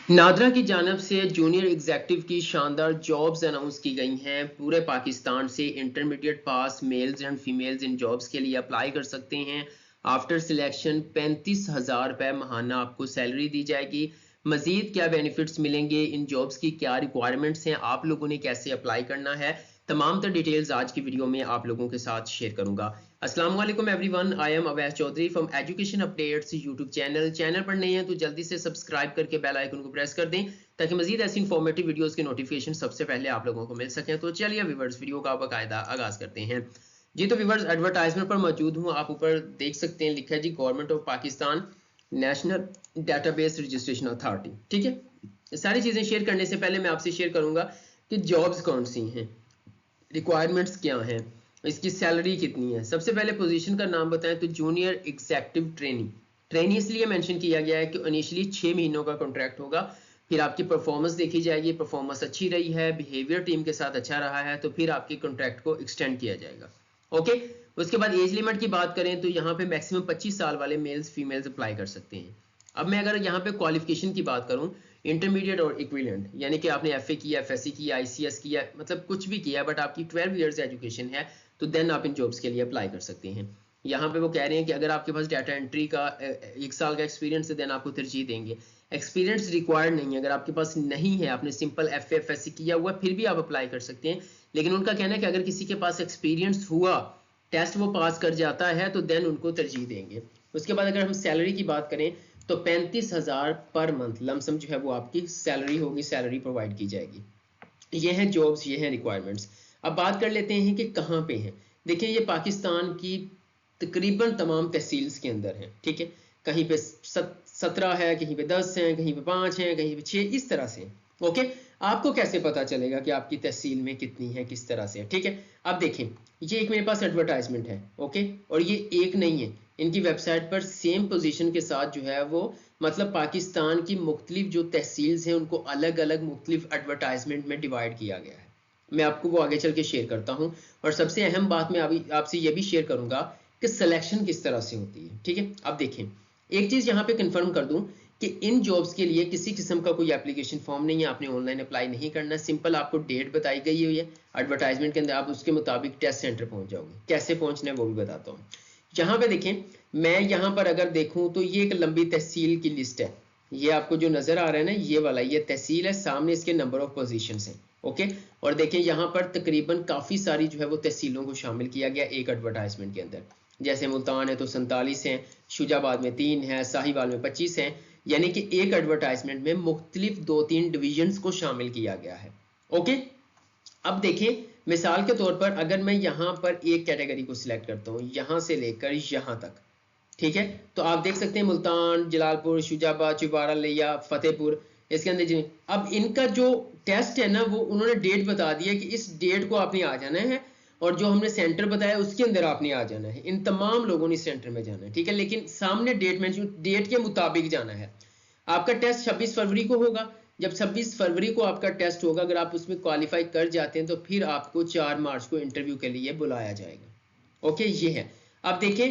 नादरा की जानिब से जूनियर एग्जेक्टिव की शानदार जॉब्स अनाउंस की गई हैं। पूरे पाकिस्तान से intermediate pass mails and females in jobs के लिए अप्लाई कर सकते हैं। आफ्टर सिलेक्शन 35,000 रुपये महाना आपको सैलरी दी जाएगी। मजीद क्या बेनिफिट्स मिलेंगे, इन जॉब्स की क्या रिक्वायरमेंट्स हैं, आप लोगों ने कैसे अप्लाई करना है, तमाम तर डिटेल्स आज की वीडियो में आप लोगों के साथ शेयर करूंगा। अस्सलाम वालेकुम everyone, I am Awais Chaudhary from education updates YouTube channel पर नए हैं तो जल्दी से सब्सक्राइब करके बेल आइकन को प्रेस कर दें ताकि मजीद ऐसी इंफॉर्मेटिव वीडियोस के नोटिफिकेशन सबसे पहले आप लोगों को मिल सकें। तो चलिए व्यूअर्स, वीडियो का बाकायदा आगाज करते हैं। जी तो व्यूअर्स, एडवर्टाइजमेंट पर मौजूद हूँ, आप ऊपर देख सकते हैं, लिखा है जी government of Pakistan national database registration authority. ठीक है, सारी चीजें शेयर करने से पहले मैं आपसे शेयर करूंगा कि जॉब्स कौन सी हैं, रिक्वायरमेंट्स क्या हैं, इसकी सैलरी कितनी है। सबसे पहले पोजीशन का नाम बताएं तो जूनियर एग्जेक्टिव ट्रेनी इसलिए मेंशन किया गया है कि इनिशियली 6 महीनों का कॉन्ट्रैक्ट होगा, फिर आपकी परफॉर्मेंस देखी जाएगी, परफॉर्मेंस अच्छी रही है, बिहेवियर टीम के साथ अच्छा रहा है तो फिर आपके कॉन्ट्रैक्ट को एक्सटेंड किया जाएगा। ओके, उसके बाद एज लिमिट की बात करें तो यहाँ पे मैक्सिमम 25 साल वाले मेल्स फीमेल्स अप्लाई कर सकते हैं। अब मैं अगर यहाँ पे क्वालिफिकेशन की बात करूँ, इंटरमीडिएट और इक्विवेलेंट, यानी कि आपने एफए किया, एफएससी किया, आईसीएस किया, मतलब कुछ भी किया बट आपकी 12 इयर्स एजुकेशन है तो देन आप इन जॉब्स के लिए अप्लाई कर सकते हैं। यहाँ पे वो कह रहे हैं कि अगर आपके पास डाटा एंट्री का 1 साल का एक्सपीरियंस है देन आपको तरजीह देंगे। एक्सपीरियंस रिक्वायर्ड नहीं है, अगर आपके पास नहीं है, आपने सिंपल एफए एफएससी किया हुआ फिर भी आप अप्लाई कर सकते हैं। लेकिन उनका कहना है कि अगर किसी के पास एक्सपीरियंस हुआ, टेस्ट वो पास कर जाता है तो देन उनको तरजीह देंगे। उसके बाद अगर हम सैलरी की बात करें तो 35,000 पर मंथ लमसम जो है वो आपकी सैलरी होगी, सैलरी प्रोवाइड की जाएगी। ये हैं जॉब्स, ये हैं रिक्वायरमेंट्स। अब बात कर लेते हैं कि कहाँ पे हैं। देखिए ये पाकिस्तान की तकरीबन तमाम तहसील्स के अंदर है। ठीक है, कहीं पे 17 है, कहीं पे 10 हैं, कहीं पे 5 हैं, कहीं पे 6, इस तरह से। ओके, आपको कैसे पता चलेगा कि आपकी तहसील में कितनी है, किस तरह से है। ठीक है, अब देखें, ये एक मेरे पास एडवर्टाइजमेंट है। ओके, और ये एक नहीं है, इनकी वेबसाइट पर सेम पोजीशन के साथ जो है वो, मतलब पाकिस्तान की मुख्तलिफ जो तहसील्स हैं उनको अलग अलग मुख्तलिफ एडवर्टाइजमेंट में डिवाइड किया गया है। मैं आपको वो आगे चल के शेयर करता हूँ। और सबसे अहम बात मैं अभी आपसे ये भी शेयर करूंगा कि सिलेक्शन किस तरह से होती है। ठीक है, अब देखें, एक चीज यहाँ पे कंफर्म कर दूं कि इन जॉब्स के लिए किसी किस्म का कोई एप्लीकेशन फॉर्म नहीं है, आपने ऑनलाइन अप्लाई नहीं करना। सिंपल आपको डेट बताई गई हुई है एडवर्टाइजमेंट के अंदर, आप उसके मुताबिक टेस्ट सेंटर पहुंच जाओगे। कैसे पहुंचना है वो भी बताता हूँ। यहाँ पे देखें, मैं यहाँ पर अगर देखूं तो ये एक लंबी तहसील की लिस्ट है। ये आपको जो नजर आ रहा है ना, ये वाला, ये तहसील है, सामने इसके नंबर ऑफ पोजीशंस हैं। ओके, और देखें यहाँ पर तकरीबन काफी सारी जो है वो तहसीलों को शामिल किया गया एक एडवर्टाइजमेंट के अंदर। जैसे मुल्तान है तो 47 हैं, शुजाबाद में 3 है, साहिवाल में 25 हैं, यानी कि एक एडवर्टाइजमेंट में मुख्तलिफ 2-3 डिविजन्स को शामिल किया गया है। ओके, अब देखें, मिसाल के तौर पर अगर मैं यहाँ पर एक कैटेगरी को सिलेक्ट करता हूँ, यहाँ से लेकर यहाँ तक, ठीक है, तो आप देख सकते हैं मुल्तान, जलालपुर, शुजाबाद, चुबारा, लिया, फतेहपुर, इसके अंदर जी। अब इनका जो टेस्ट है ना, वो उन्होंने डेट बता दी है कि इस डेट को आपने आ जाना है, और जो हमने सेंटर बताया उसके अंदर आपने आ जाना है। इन तमाम लोगों ने सेंटर में जाना है। ठीक है, लेकिन सामने डेट में डेट के मुताबिक जाना है। आपका टेस्ट 26 फरवरी को होगा। जब 26 फरवरी को आपका टेस्ट होगा, अगर आप उसमें क्वालिफाई कर जाते हैं तो फिर आपको 4 मार्च को इंटरव्यू के लिए बुलाया जाएगा। ओके, ये है। अब देखें,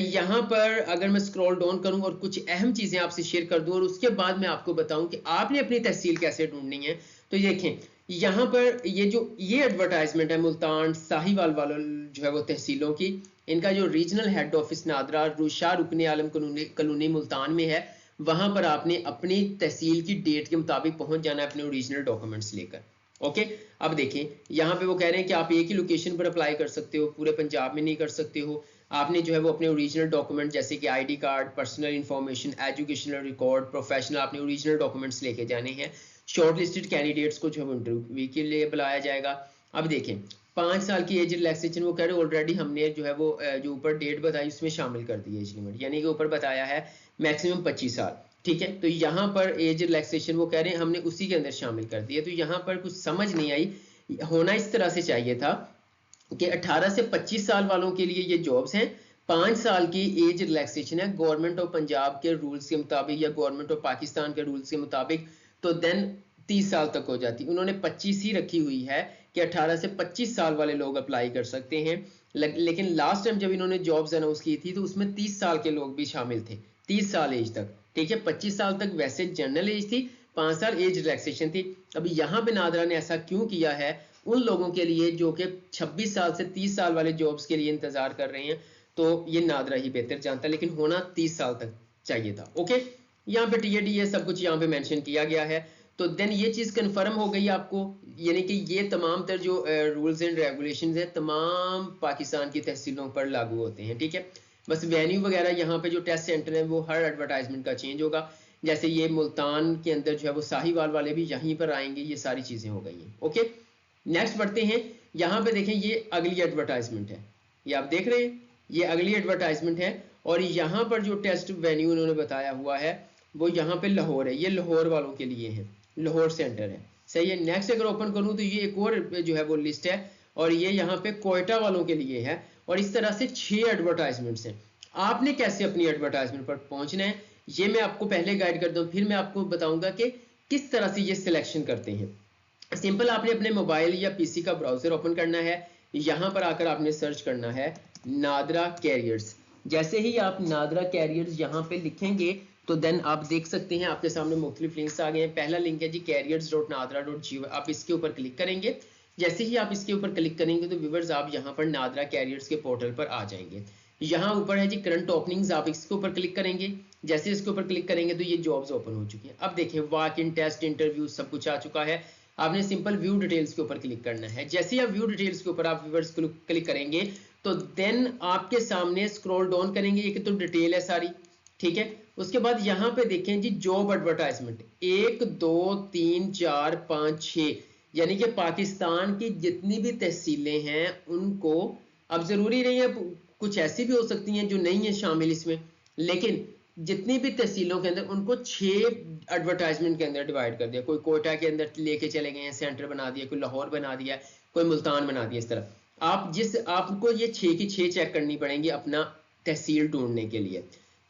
यहाँ पर अगर मैं स्क्रॉल डाउन करूं और कुछ अहम चीजें आपसे शेयर कर दूं और उसके बाद मैं आपको बताऊं कि आपने अपनी तहसील कैसे ढूंढनी है, तो देखें यहाँ पर ये एडवर्टाइजमेंट है मुल्तान साहिवाल वालों जो है वो तहसीलों की। इनका जो regional head office NADRA Shah रुकन आलम कॉलोनी मुल्तान में है, वहां पर आपने अपनी तहसील की डेट के मुताबिक पहुंच जाना है अपने ओरिजिनल डॉक्यूमेंट्स लेकर। ओके, अब देखें, यहाँ पे वो कह रहे हैं कि आप एक ही लोकेशन पर अप्लाई कर सकते हो, पूरे पंजाब में नहीं कर सकते हो। आपने जो है वो अपने ओरिजिनल डॉक्यूमेंट जैसे कि ID card, personal information, educational record, professional, आपने ओरिजिनल डॉक्यूमेंट्स लेके जाने हैं। शॉर्ट लिस्टेड कैंडिडेट्स को जो है वो इंटरव्यू के लिए बुलाया जाएगा। अब देखें, 5 साल की एज रिलैक्सेशन, वो कह रहे हैं ऑलरेडी हमने जो है वो जो ऊपर डेट बताई उसमें शामिल कर दी एज लिमिट, यानी कि ऊपर बताया है मैक्सिमम 25 साल। ठीक है, तो यहाँ पर एज रिलैक्सेशन वो कह रहे हैं हमने उसी के अंदर शामिल कर दिया। तो यहाँ पर कुछ समझ नहीं आई, होना इस तरह से चाहिए था कि 18 से 25 साल वालों के लिए ये जॉब्स हैं। 5 साल की एज रिलैक्सेशन है गवर्नमेंट ऑफ पंजाब के रूल्स के मुताबिक या गवर्नमेंट ऑफ पाकिस्तान के रूल्स के मुताबिक, तो देन 30 साल तक हो जाती। उन्होंने 25 ही रखी हुई है कि 18 से 25 साल वाले लोग अप्लाई कर सकते हैं। लेकिन लास्ट टाइम जब इन्होंने जॉब्स अनाउंस की थी तो उसमें 30 साल के लोग भी शामिल थे, 30 साल एज तक। ठीक है, 25 साल तक वैसे जनरल एज थी, 5 साल एज रिलैक्सेशन थी। अभी यहाँ पे नादरा ने ऐसा क्यों किया है उन लोगों के लिए जो कि 26 साल से 30 साल वाले जॉब्स के लिए इंतजार कर रहे हैं, तो ये नादरा ही बेहतर जानता है, लेकिन होना 30 साल तक चाहिए था। ओके, यहाँ पे टीएडी सब कुछ यहाँ पे मेंशन किया गया है। तो देन ये चीज कंफर्म हो गई आपको, यानी कि ये तमाम तर जो रूल्स एंड रेगुलेशंस है तमाम पाकिस्तान की तहसीलों पर लागू होते हैं। ठीक है, बस वेन्यू वगैरह यहाँ पे जो टेस्ट सेंटर है वो हर एडवर्टाइजमेंट का चेंज होगा। जैसे ये मुल्तान के अंदर जो है वो साहिवाल वाले भी यहीं पर आएंगे, ये सारी चीजें हो गई हैं। ओके, नेक्स्ट बढ़ते हैं। यहाँ पे देखें, ये अगली एडवर्टाइजमेंट है, ये आप देख रहे हैं, ये अगली एडवर्टाइजमेंट है। और यहाँ पर जो टेस्ट वेन्यू उन्होंने बताया हुआ है वो यहाँ पे लाहौर है, ये लाहौर वालों के लिए है, लाहौर सेंटर है। सही है। नेक्स्ट अगर ओपन करूँ तो ये एक और जो है वो लिस्ट है, और ये यहाँ पे कोयटा वालों के लिए है। और इस तरह से 6 एडवर्टाइजमेंट्स हैं। आपने कैसे अपनी एडवर्टाइजमेंट पर पहुंचना है ये मैं आपको पहले गाइड कर दूं, फिर मैं आपको बताऊंगा कि किस तरह से ये सिलेक्शन करते हैं। सिंपल, आपने अपने मोबाइल या पीसी का ब्राउजर ओपन करना है, यहां पर आकर आपने सर्च करना है नादरा कैरियर्स। जैसे ही आप नादरा कैरियर्स यहां पे लिखेंगे तो देन आप देख सकते हैं आपके सामने मुख्तलिफ लिंक्स आ गए हैं। पहला लिंक है जी careers.nadra.gov, आप इसके ऊपर क्लिक करेंगे। जैसे ही आप इसके ऊपर क्लिक करेंगे तो व्यूअर्स आप यहाँ पर नादरा कैरियर्स के पोर्टल पर आ जाएंगे। यहाँ ऊपर है जी करंट ओपनिंग्स, आप इसके ऊपर क्लिक करेंगे। जैसे इसके ऊपर क्लिक करेंगे तो ये जॉब्स ओपन हो चुकी हैं। अब देखें, वॉक इन, टेस्ट, इंटरव्यू सब कुछ आ चुका है। आपने सिंपल व्यू डिटेल्स के ऊपर क्लिक करना है। जैसे ही आप व्यू डिटेल्स के ऊपर आप व्यूअर्स क्लिक करेंगे तो देन आपके सामने स्क्रॉल डाउन करेंगे, ये तो डिटेल है सारी। ठीक है, उसके बाद यहाँ पे देखें जी जॉब एडवर्टाइजमेंट 1 2 3 4 5 6, यानी कि पाकिस्तान की जितनी भी तहसीलें हैं उनको, अब जरूरी नहीं है, कुछ ऐसी भी हो सकती हैं जो नहीं है शामिल इसमें, लेकिन जितनी भी तहसीलों के अंदर उनको 6 एडवर्टाइजमेंट के अंदर डिवाइड कर दिया। कोई कोयटा के अंदर लेके चले गए हैं, सेंटर बना दिया, कोई लाहौर बना दिया, कोई मुल्तान बना दिया। इस तरह आपको ये 6 की 6 चेक करनी पड़ेंगी अपना तहसील ढूंढने के लिए।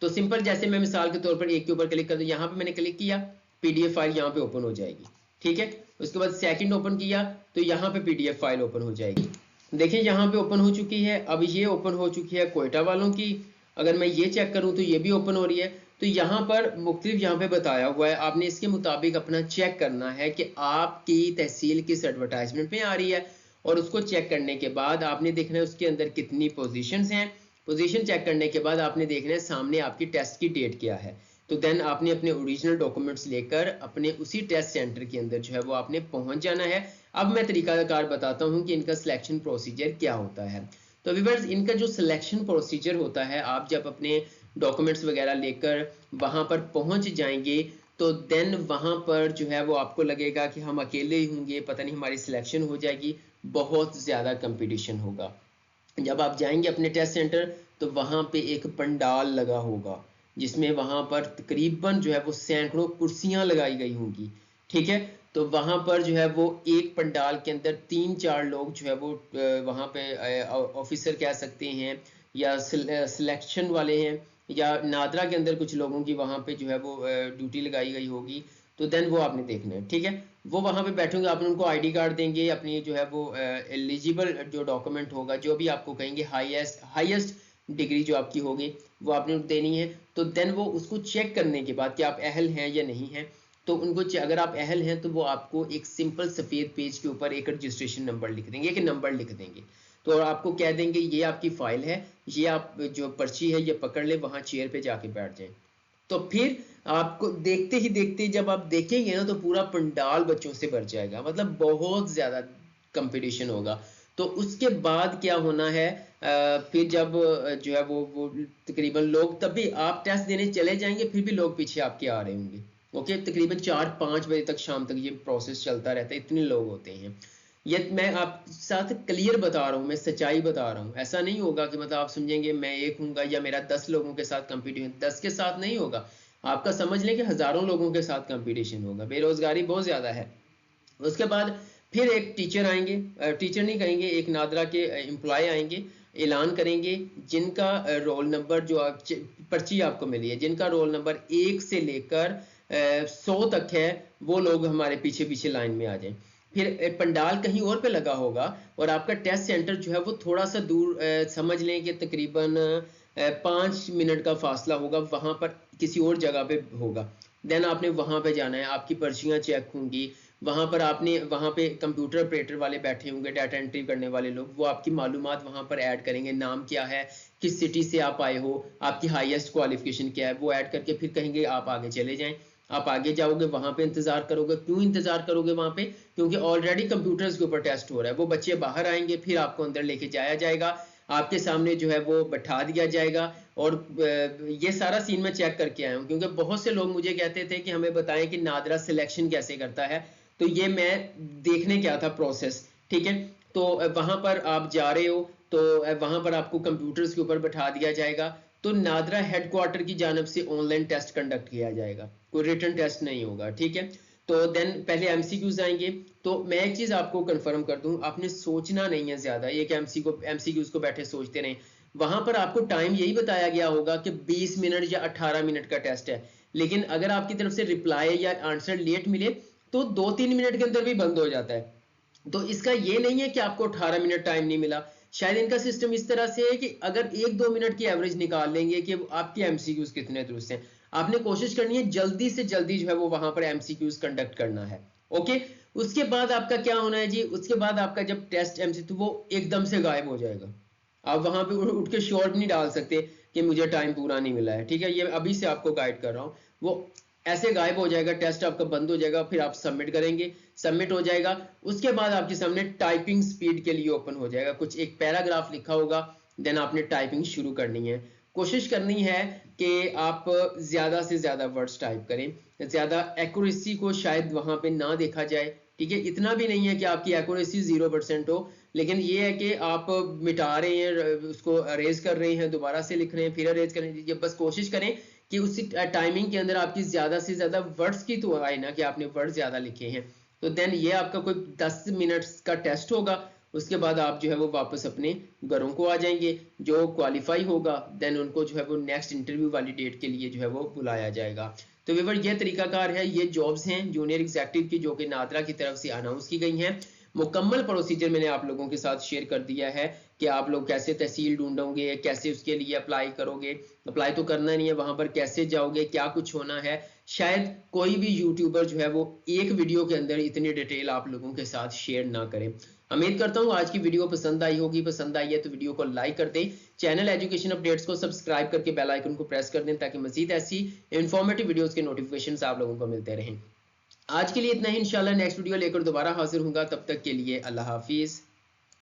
तो सिंपल, जैसे मैं मिसाल के तौर पर एक के ऊपर क्लिक कर दूं, यहाँ पे मैंने क्लिक किया, पीडीएफ फाइल यहाँ पे ओपन हो जाएगी। ठीक है, उसके बाद सेकंड ओपन किया तो यहाँ पे पीडीएफ फाइल ओपन हो जाएगी। देखिए यहाँ पे ओपन हो चुकी है। अब ये ओपन हो चुकी है कोयटा वालों की। अगर मैं ये चेक करूं तो ये भी ओपन हो रही है। तो यहाँ पर मुख्तलिफ यहाँ पे बताया हुआ है, आपने इसके मुताबिक अपना चेक करना है कि आपकी तहसील किस एडवर्टाइजमेंट में आ रही है, और उसको चेक करने के बाद आपने देखना है उसके अंदर कितनी पोजीशंस हैं। पोजीशन चेक करने के बाद आपने देखना है सामने आपकी टेस्ट की डेट क्या है। तो देन आपने अपने ओरिजिनल डॉक्यूमेंट्स लेकर अपने उसी टेस्ट सेंटर के अंदर जो है वो आपने पहुंच जाना है। अब मैं तरीकाकार बताता हूं कि इनका सिलेक्शन प्रोसीजर क्या होता है। तो व्यूअर्स, इनका जो सिलेक्शन प्रोसीजर होता है, आप जब अपने डॉक्यूमेंट्स वगैरह लेकर वहां पर पहुंच जाएंगे तो देन वहां पर जो है वो आपको लगेगा कि हम अकेले ही होंगे, पता नहीं हमारी सिलेक्शन हो जाएगी, बहुत ज़्यादा कंपटीशन होगा। जब आप जाएंगे अपने टेस्ट सेंटर तो वहां पे एक पंडाल लगा होगा जिसमें वहां पर तकरीबन जो है वो सैकड़ों कुर्सियां लगाई गई होंगी। ठीक है, तो वहां पर जो है वो एक पंडाल के अंदर 3-4 लोग जो है वो वहां पे ऑफिसर कह सकते हैं या सिलेक्शन वाले हैं, या नादरा के अंदर कुछ लोगों की वहां पे जो है वो ड्यूटी लगाई गई होगी। तो देन वो आपने देखना है। ठीक है, वो वहां पे बैठेंगे, आप उनको आईडी कार्ड देंगे, अपनी जो है वो एलिजिबल जो डॉक्यूमेंट होगा, जो भी आपको कहेंगे, हाईएस्ट डिग्री जो आपकी होगी वो आपने देनी है। तो देन वो उसको चेक करने के बाद कि आप अहल हैं या नहीं हैं, तो उनको अगर आप अहल हैं तो वो आपको एक सिंपल सफ़ेद पेज के ऊपर एक रजिस्ट्रेशन नंबर लिख देंगे, एक नंबर लिख देंगे। तो आपको कह देंगे ये आपकी फाइल है, ये आप जो पर्ची है ये पकड़ ले, वहाँ चेयर पे जाके बैठ जाएं। तो फिर आपको देखते ही देखते जब आप देखेंगे ना तो पूरा पंडाल बच्चों से भर जाएगा, मतलब बहुत ज़्यादा कंपटीशन होगा। तो उसके बाद क्या होना है, फिर जब जो है वो तकरीबन लोग, तब भी आप टेस्ट देने चले जाएंगे फिर भी लोग पीछे आपके आ रहे होंगे। ओके, तकरीबन 4-5 बजे तक, शाम तक ये प्रोसेस चलता रहता है, इतने लोग होते हैं। ये मैं आप साथ क्लियर बता रहा हूँ, मैं सच्चाई बता रहा हूँ। ऐसा नहीं होगा कि मतलब आप समझेंगे मैं एक हूँगा या मेरा 10 लोगों के साथ कंपटीशन, 10 के साथ नहीं होगा, आपका समझ लें कि हजारों लोगों के साथ कंपटीशन होगा, बेरोजगारी बहुत ज्यादा है। उसके बाद फिर एक टीचर आएंगे, टीचर नहीं कहेंगे, एक नादरा के एम्प्लॉय आएंगे, ऐलान करेंगे जिनका रोल नंबर जो पर्ची आपको मिली है, जिनका रोल नंबर 1 से लेकर 100 तक है, वो लोग हमारे पीछे पीछे लाइन में आ जाएं। फिर पंडाल कहीं और पे लगा होगा और आपका टेस्ट सेंटर जो है वो थोड़ा सा दूर, समझ लें कि तकरीबन 5 मिनट का फासला होगा, वहां पर किसी और जगह पे होगा। देन आपने वहाँ पे जाना है, आपकी पर्चियाँ चेक होंगी, वहाँ पर आपने वहाँ पे कंप्यूटर ऑपरेटर वाले बैठे होंगे, डाटा एंट्री करने वाले लोग, वो आपकी मालूमात वहाँ पर ऐड करेंगे, नाम क्या है, किस सिटी से आप आए हो, आपकी हाईएस्ट क्वालिफिकेशन क्या है, वो ऐड करके फिर कहेंगे आप आगे चले जाएं। आप आगे जाओगे, वहाँ पे इंतजार करोगे। क्यों इंतजार करोगे वहाँ पे? क्योंकि ऑलरेडी कंप्यूटर्स के ऊपर टेस्ट हो रहा है। वो बच्चे बाहर आएंगे, फिर आपको अंदर लेके जाया जाएगा, आपके सामने जो है वो बैठा दिया जाएगा। और ये सारा सीन मैं चेक करके आया हूँ, क्योंकि बहुत से लोग मुझे कहते थे कि हमें बताएं कि नादरा सिलेक्शन कैसे करता है, तो ये मैं देखने क्या था प्रोसेस, ठीक है। तो वहां पर आप जा रहे हो, तो वहां पर आपको कंप्यूटर्स के ऊपर बैठा दिया जाएगा। तो नादरा हेडक्वार्टर की जानब से ऑनलाइन टेस्ट कंडक्ट किया जाएगा, कोई रिटन टेस्ट नहीं होगा, ठीक है। तो देन पहले एमसीक्यूज आएंगे। तो मैं एक चीज आपको कंफर्म कर दूं, आपने सोचना नहीं है ज्यादा, एक एमसीक्यूज को बैठे सोचते रहें। वहां पर आपको टाइम यही बताया गया होगा कि 20 मिनट या 18 मिनट का टेस्ट है, लेकिन अगर आपकी तरफ से रिप्लाई या आंसर लेट मिले तो 2-3 मिनट के अंदर भी बंद हो जाता है। तो इसका ये नहीं है कि आपको 18 मिनट टाइम नहीं मिला। शायद इनका सिस्टम इस तरह से है कि अगर 1-2 मिनट की एवरेज निकाल लेंगे कि आपके एमसीक्यूज कितने दुरुस्त हैं, आपने कोशिश करनी है जल्दी से जल्दी जो है वो वहां पर एमसीक्यूज कंडक्ट करना है। ओके, उसके बाद आपका क्या होना है जी, उसके बाद आपका जब टेस्ट एमसीक्यू वो एकदम से गायब हो जाएगा। आप वहां पे उठ के शॉर्ट नहीं डाल सकते कि मुझे टाइम पूरा नहीं मिला है, ठीक है। ये अभी से आपको गाइड कर रहा हूँ, वो ऐसे गायब हो जाएगा, टेस्ट आपका बंद हो जाएगा, फिर आप सबमिट करेंगे, सबमिट हो जाएगा। उसके बाद आपके सामने टाइपिंग स्पीड के लिए ओपन हो जाएगा, कुछ एक पैराग्राफ लिखा होगा, देन आपने टाइपिंग शुरू करनी है। कोशिश करनी है कि आप ज्यादा से ज्यादा वर्ड्स टाइप करें, ज्यादा एक्यूरेसी को शायद वहां पे ना देखा जाए, ठीक है। इतना भी नहीं है कि आपकी एक्यूरेसी 0% हो, लेकिन ये है कि आप मिटा रहे हैं, उसको अरेज कर रहे हैं, दोबारा से लिख रहे हैं, फिर अरेज करें। ये बस कोशिश करें कि उसी टाइमिंग के अंदर आपकी ज्यादा से ज्यादा वर्ड्स की तो आए ना कि आपने वर्ड ज्यादा लिखे हैं। तो देन ये आपका कोई 10 मिनट्स का टेस्ट होगा। उसके बाद आप जो है वो वापस अपने घरों को आ जाएंगे। जो क्वालिफाई होगा देन उनको जो है वो नेक्स्ट इंटरव्यू वाली डेट के लिए जो है वो बुलाया जाएगा। तो व्यूअर ये तरीकाकार है, ये जॉब्स हैं जूनियर एग्जीक्यूटिव की जो कि नादरा की तरफ से अनाउंस की गई हैं। मुकम्मल प्रोसीजर मैंने आप लोगों के साथ शेयर कर दिया है कि आप लोग कैसे तहसील ढूंढोगे, कैसे उसके लिए अप्लाई करोगे, अप्लाई तो करना नहीं है, वहां पर कैसे जाओगे, क्या कुछ होना है। शायद कोई भी यूट्यूबर जो है वो एक वीडियो के अंदर इतनी डिटेल आप लोगों के साथ शेयर ना करें। उम्मीद करता हूँ आज की वीडियो पसंद आई होगी, पसंद आई है तो वीडियो को लाइक कर दें, चैनल एजुकेशन अपडेट्स को सब्सक्राइब करके बेल आइकन को प्रेस कर दें ताकि मजीद ऐसी इंफॉर्मेटिव वीडियोस के नोटिफिकेशंस आप लोगों को मिलते रहें। आज के लिए इतना ही, इंशाल्लाह नेक्स्ट वीडियो लेकर दोबारा हाजिर होऊंगा, तब तक के लिए अल्लाह हाफिज।